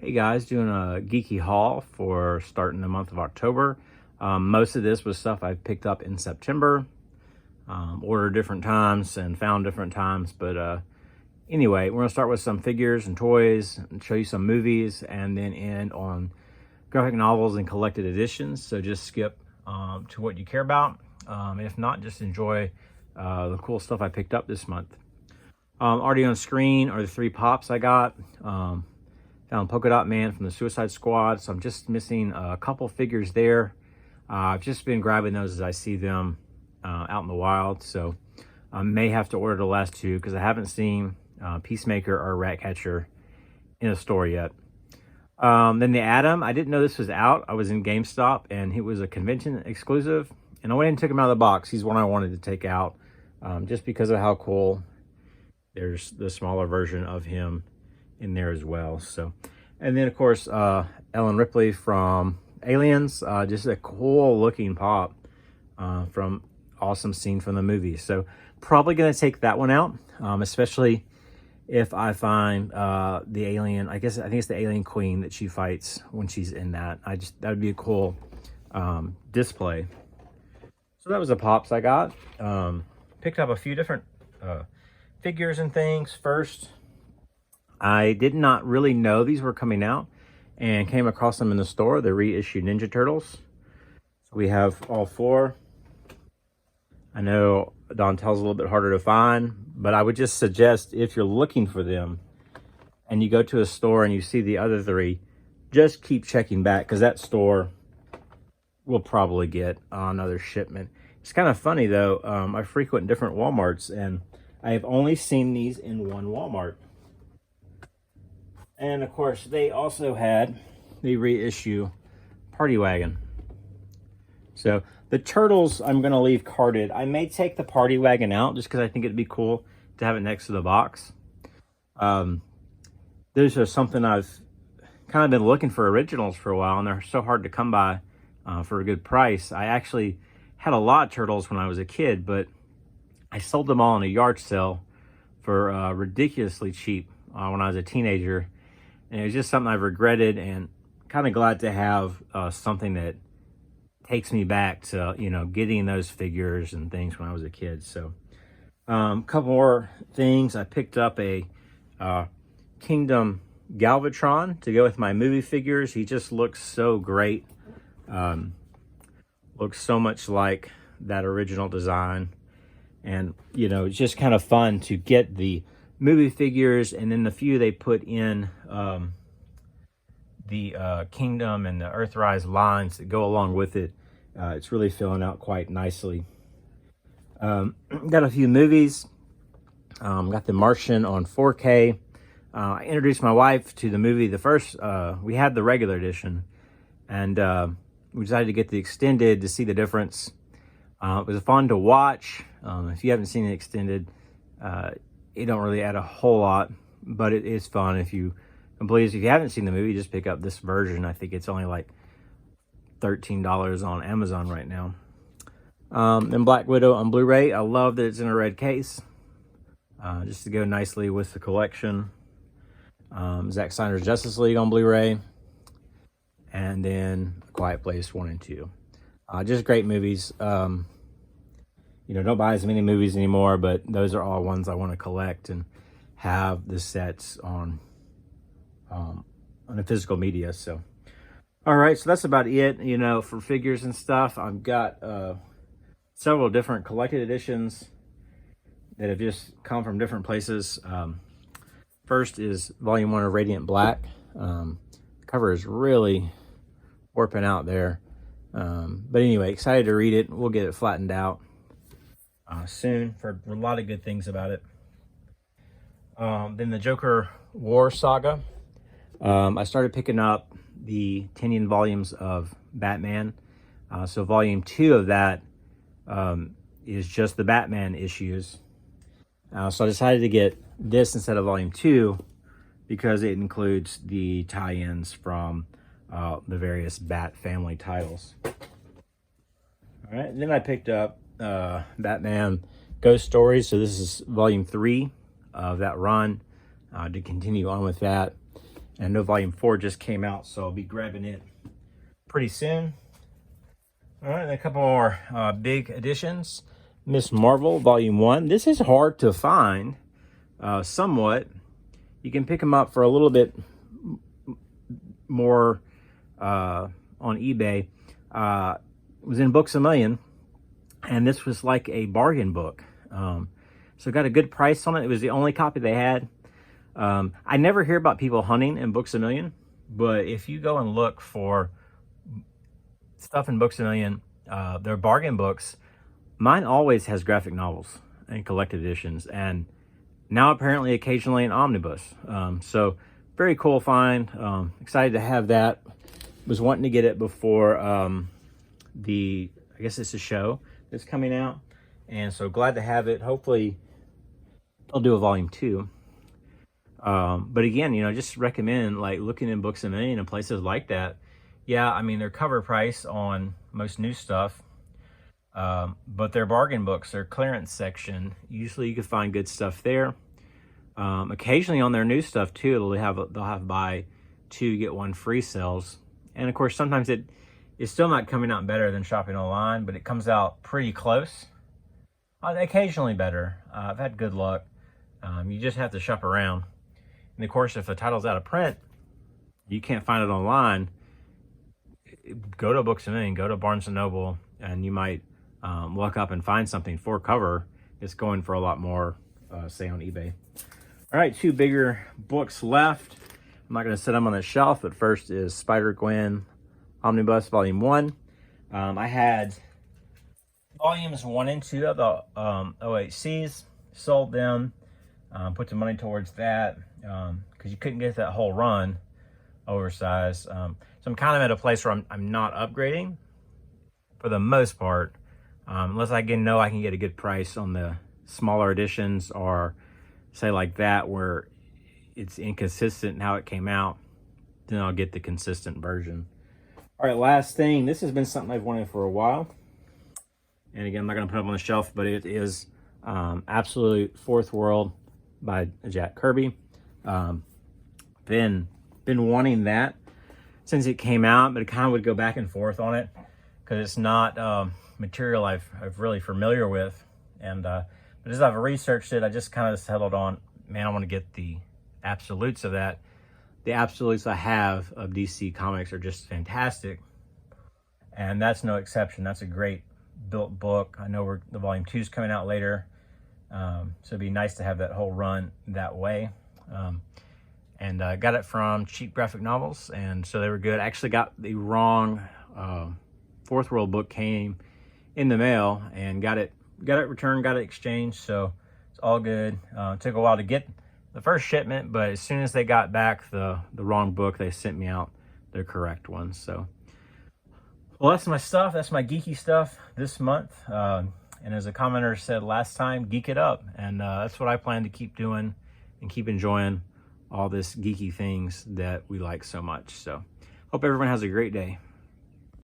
Hey guys, doing a geeky haul for starting the month of October. Most of this was stuff I picked up in September, ordered different times and found different times. But anyway, we're gonna start with some figures and toys and show you some movies and then end on graphic novels and collected editions. So just skip to what you care about. If not, just enjoy the cool stuff I picked up this month. Already on screen are the 3 pops I got. Found Polka Dot Man from the Suicide Squad, so I'm just missing a couple figures there. I've just been grabbing those as I see them out in the wild, so I may have to order the last 2 because I haven't seen Peacemaker or Ratcatcher in a store yet. Then the Atom, I didn't know this was out. I was in GameStop and it was a convention exclusive, and I went and took him out of the box. He's one I wanted to take out just because of how cool. There's the smaller version of him in there as well. So, and then of course Ellen Ripley from Aliens, just a cool looking pop from awesome scene from the movie. So probably gonna take that one out, especially if I find the alien. I think it's the alien queen that she fights when she's in that. That would be a cool display. So that was the pops I got. Picked up a few different figures and things. First, I did not really know these were coming out and came across them in the store, the reissued Ninja Turtles. So we have all 4. I know Donatel's a little bit harder to find, but I would just suggest if you're looking for them and you go to a store and you see the other 3, just keep checking back because that store will probably get another shipment. It's kind of funny though, I frequent different Walmarts and I have only seen these in one Walmart. And of course, they also had the reissue Party Wagon. So the Turtles, I'm going to leave carded. I may take the Party Wagon out just because I think it'd be cool to have it next to the box. Those are something I've kind of been looking for originals for a while, and they're so hard to come by for a good price. I actually had a lot of Turtles when I was a kid, but I sold them all in a yard sale for ridiculously cheap when I was a teenager. And it was just something I've regretted, and kind of glad to have something that takes me back to, getting those figures and things when I was a kid. So a couple more things. I picked up a Kingdom Galvatron to go with my movie figures. He just looks so great. Looks so much like that original design. And, it's just kind of fun to get the movie figures and then the few they put in the Kingdom and the Earthrise lines that go along with it. It's really filling out quite nicely. Got a few movies. Got The Martian on 4K. I introduced my wife to the movie. The first, we had the regular edition, and we decided to get the extended to see the difference. It was fun to watch. If you haven't seen the extended, it don't really add a whole lot, but it is fun. If you haven't seen the movie, just pick up this version. I think it's only like $13 on Amazon right now. Then Black Widow on Blu-ray. I love that it's in a red case, just to go nicely with the collection. Zack Snyder's Justice League on Blu-ray, and then A Quiet Place 1 and 2. Just great movies. Don't buy as many movies anymore, but those are all ones I want to collect and have the sets on a physical media. So, all right, so that's about it. For figures and stuff, I've got several different collected editions that have just come from different places. First is Volume 1 of Radiant Black. The cover is really warping out there. But anyway, excited to read it. We'll get it flattened out soon. For a lot of good things about it. Then the Joker War Saga. I started picking up the 10 volumes of Batman. So volume 2 of that is just the Batman issues. So I decided to get this instead of volume 2 because it includes the tie-ins from the various Bat family titles. All right, then I picked up Batman Ghost Stories. So this is volume 3 of that run to continue on with that. And I know volume 4 just came out, so I'll be grabbing it pretty soon. All right, and a couple more big editions. Miss Marvel volume 1. This is hard to find, somewhat. You can pick them up for a little bit more on eBay. It was in Books A Million, and this was like a bargain book. So got a good price on it. It was the only copy they had. I never hear about people hunting in Books A Million, but if you go and look for stuff in Books A Million, their bargain books, mine always has graphic novels and collected editions, and now apparently occasionally an omnibus. So very cool find. Excited to have that. Was wanting to get it before I guess it's a show that's coming out, and so glad to have it. Hopefully I'll do a volume 2. But again, just recommend like looking in Books A Million and places like that. Yeah, I mean, their cover price on most new stuff, but their bargain books, their clearance section, usually you can find good stuff there. Occasionally on their new stuff too, they'll have buy 2 get 1 free sales, and of course sometimes it's still not coming out better than shopping online, but it comes out pretty close. Occasionally better. I've had good luck. You just have to shop around. And of course, if the title's out of print, you can't find it online, go to Books A Million, go to Barnes & Noble, and you might look up and find something for cover. It's going for a lot more, say, on eBay. All right, 2 bigger books left. I'm not going to set them on the shelf, but first is Spider-Gwen Omnibus Volume 1. I had volumes 1 and 2 of the OHCs, sold them, put the money towards that, because you couldn't get that whole run oversized. So I'm kind of at a place where I'm not upgrading for the most part, unless I know I can get a good price on the smaller editions, or say like that where it's inconsistent in how it came out, then I'll get the consistent version. All right, last thing. This has been something I've wanted for a while, and again, I'm not going to put it up on the shelf, but it is Absolute Fourth World by Jack Kirby. Been wanting that since it came out, but it kind of would go back and forth on it because it's not material I've really familiar with. And but as I've researched it, I just kind of settled on, man, I want to get the absolutes of that. The absolutes I have of DC Comics are just fantastic, and that's no exception. That's a great built book. I know the volume 2 is coming out later, so it'd be nice to have that whole run that way. And I got it from Cheap Graphic Novels, and so they were good. I actually got the wrong Fourth World book, came in the mail, and got it returned, got it exchanged, so it's all good. It took a while to get the first shipment, but as soon as they got back the wrong book, they sent me out the correct one. So, well, that's my stuff. That's my geeky stuff this month. And as a commenter said last time, geek it up. And that's what I plan to keep doing and keep enjoying all this geeky things that we like so much. So, hope everyone has a great day.